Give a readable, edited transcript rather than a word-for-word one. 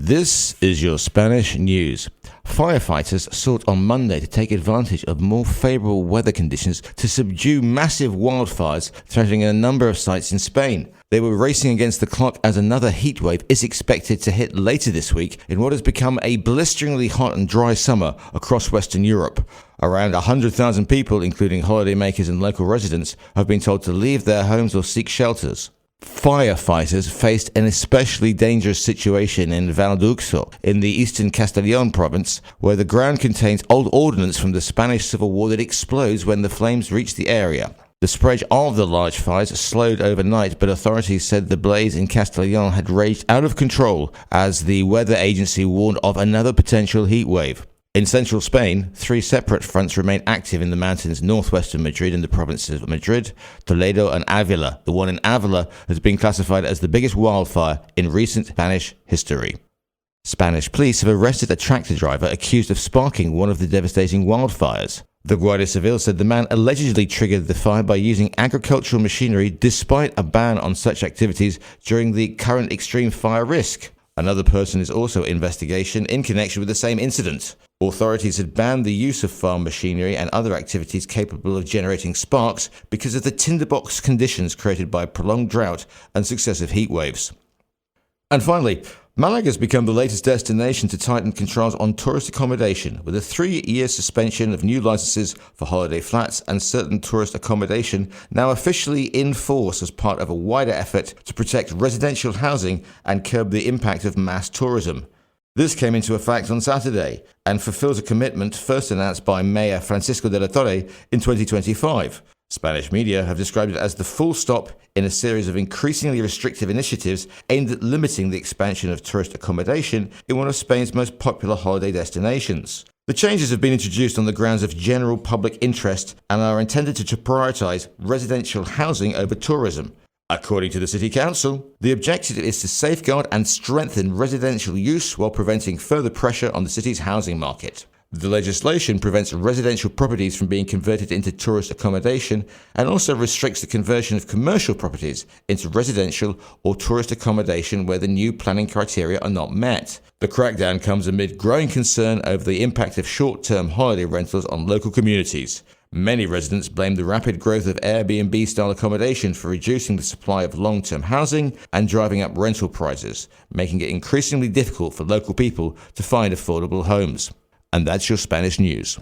This is your Spanish news. Firefighters sought on Monday to take advantage of more favorable weather conditions to subdue massive wildfires threatening a number of sites in Spain. They were racing against the clock as another heatwave is expected to hit later this week in what has become a blisteringly hot and dry summer across Western Europe. Around 100,000 people, including holidaymakers and local residents, have been told to leave their homes or seek shelters. Firefighters faced an especially dangerous situation in Valduxo, in the eastern Castellón province, where the ground contains old ordnance from the Spanish Civil War that explodes when the flames reach the area. The spread of the large fires slowed overnight, but authorities said the blaze in Castellón had raged out of control as the weather agency warned of another potential heat wave. In central Spain, 3 separate fronts remain active in the mountains northwest of Madrid in the provinces of Madrid, Toledo and Avila. The one in Avila has been classified as the biggest wildfire in recent Spanish history. Spanish police have arrested a tractor driver accused of sparking one of the devastating wildfires. The Guardia Civil said the man allegedly triggered the fire by using agricultural machinery despite a ban on such activities during the current extreme fire risk. Another person is also in investigation in connection with the same incident. Authorities had banned the use of farm machinery and other activities capable of generating sparks because of the tinderbox conditions created by prolonged drought and successive heat waves. And finally, Malaga has become the latest destination to tighten controls on tourist accommodation, with a 3-year suspension of new licenses for holiday flats and certain tourist accommodation now officially in force as part of a wider effort to protect residential housing and curb the impact of mass tourism. This came into effect on Saturday and fulfills a commitment first announced by Mayor Francisco de la Torre in 2025. Spanish media have described it as the full stop in a series of increasingly restrictive initiatives aimed at limiting the expansion of tourist accommodation in one of Spain's most popular holiday destinations. The changes have been introduced on the grounds of general public interest and are intended to prioritize residential housing over tourism. According to the City Council, the objective is to safeguard and strengthen residential use while preventing further pressure on the city's housing market. The legislation prevents residential properties from being converted into tourist accommodation and also restricts the conversion of commercial properties into residential or tourist accommodation where the new planning criteria are not met. The crackdown comes amid growing concern over the impact of short-term holiday rentals on local communities. Many residents blame the rapid growth of Airbnb-style accommodation for reducing the supply of long-term housing and driving up rental prices, making it increasingly difficult for local people to find affordable homes. And that's your Spanish news.